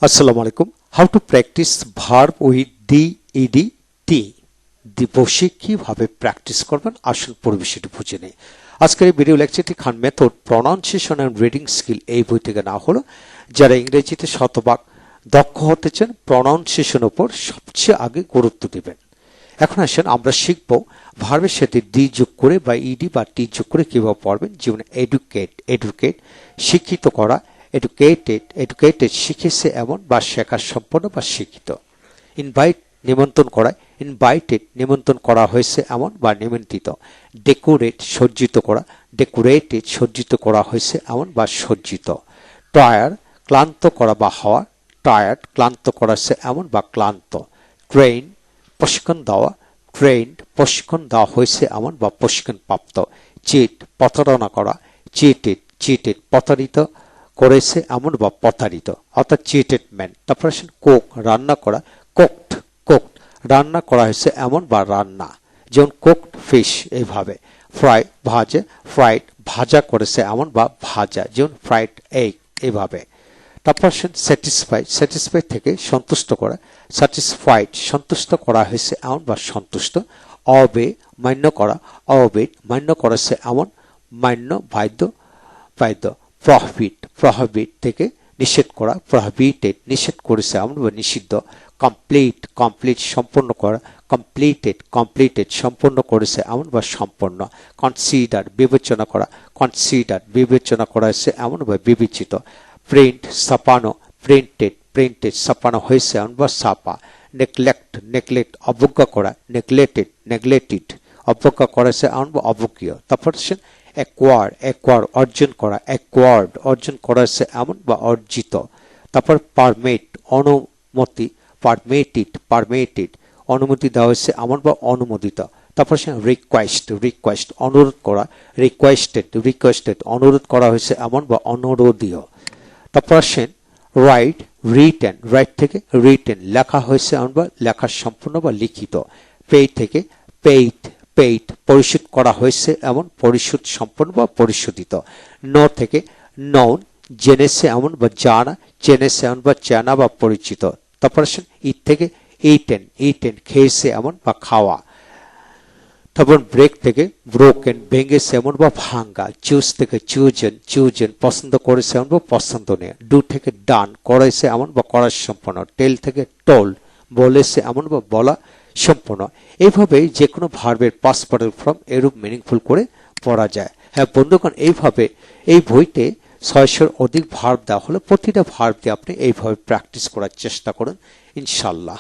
Assalamu alaikum. How to practice verb with the ed t বসে কিভাবে practice করবেন আসল পরিবেশটি বুঝে নেই। আজকের এই ভিডিও লেকচারটি Khan method pronunciation and reading skill এই বই থেকে না হলো যারা ইংরেজিতে শতভাগ দক্ষ হতে চান প্রনাউন্সিয়েশন উপর সবচেয়ে আগে গুরুত্ব দিবেন। এখন আসেন আমরা শিখব ভার্বের সাথে ডি যোগ করে বা ইডি বা টি যোগ করে কিভাবে পড়বেন। যেমন এডুকেট শিক্ষিত করা, এডুকেটেড শিখেছে এমন বা শেখা সম্পন্ন বা শিক্ষিত। ইনভাইট নিমন্ত্রণ করা, ইনভাইটেড নিমন্ত্রণ করা হয়েছে এমন বা নিমন্ত্রিত। ডেকোরেট সজ্জিত করা, ডেকোরেটেড সজ্জিত করা হয়েছে এমন বা সজ্জিত। টায়ার ক্লান্ত করা বা হওয়া, টায়ার্ড ক্লান্ত করা হয়েছে এমন বা ক্লান্ত। ট্রেন প্রশিক্ষণ দেওয়া, ট্রেন্ড প্রশিক্ষণ দেওয়া হয়েছে এমন বা প্রশিক্ষণ প্রাপ্ত। চিট প্রতারণা করা, চিটেড প্রতারিত করেছে এমন বা প্রতারিত অর্থাৎ চিটেড ম্যান। তারপর আসেন কোক রান্না করা, কোকড রান্না করা হয়েছে এমন বা রান্না। যেমন কোকড ফিশ এইভাবে। ফ্রাই ফ্রাইড ভাজা করেছে এমন বা ভাজা। যেমন ফ্রাইড এগ এইভাবে। তারপর আসেন স্যাটিসফাই থেকে সন্তুষ্ট করা, স্যাটিসফাইড সন্তুষ্ট করা হয়েছে এমন বা সন্তুষ্ট। অবে মান্য করা, অবেড মান্য করেছে এমন মান্য বাধ্য। প্রহিবিট থেকে নিষেধ করা, প্রহিবিটেড নিষেধ করেছে এমন বা নিষিদ্ধ। কমপ্লিট সম্পন্ন করা, কমপ্লিটেড সম্পন্ন করেছে এমন বা সম্পন্ন। কনসিডার বিবেচনা করা, বিবেচনা করা হয়েছে এমন বা বিবেচিত। প্রিন্ট ছাপানো, প্রিন্টেড ছাপানো হয়েছে এমন বা ছাপা। নেগলেক্ট অবজ্ঞা করা, নেগলেক্টেড অবজ্ঞা করেছে এমন বা অবজ্ঞীয়। তারপর অ্যাকোয়ার অর্জন করা, অ্যাকোয়ার্ড অর্জন করা হয়েছে এমন বা অর্জিত। তারপর পারমিট অনুমতি, পারমিটেড অনুমতি দেওয়া হয়েছে এমন বা অনুমোদিত। তারপর রিকোয়েস্ট অনুরোধ করা, রিকোয়েস্টেড অনুরোধ করা হয়েছে এমন বা অনুরোধীয়। তারপর আসেন রাইট থেকে রিটেন লেখা হয়েছে এমন বা লেখা সম্পূর্ণ বা লিখিত। পেইড থেকে পেইড পরিশোধ করা হয়েছে এমন পরিশোধ সম্পন্ন বা পরিশোধিত। থেকে নন জেনেছে এমন বা জানা, জেনেছে এমন বা জানা বা পরিচিত। তারপর আসেন থেকে ইটেন খেয়েছে এমন বা খাওয়া। তারপর ব্রেক থেকে ব্রোকেন ভেঙেছে এমন বা ভাঙ্গা। চুজ থেকে চুজেন পছন্দ করেছে এমন বা পছন্দ নেই। ডু থেকে ডান করেছে এমন বা করার সম্পন্ন। টেল থেকে টোল্ড বলেছে এমন বা বলা সম্পূর্ণ। এইভাবে যে কোনো ভার্বের পাস্ট পার্টিসিপল ফর্ম এরূপ মিনিংফুল করে পড়া যায়। হ্যাঁ বন্ধুগণ, এইভাবে এই বইতে 600-র অধিক ভার্ব দেওয়া হলো। প্রতিটা ভার্ব দিয়ে আপনি এইভাবে প্র্যাকটিস করার চেষ্টা করুন ইনশাল্লাহ।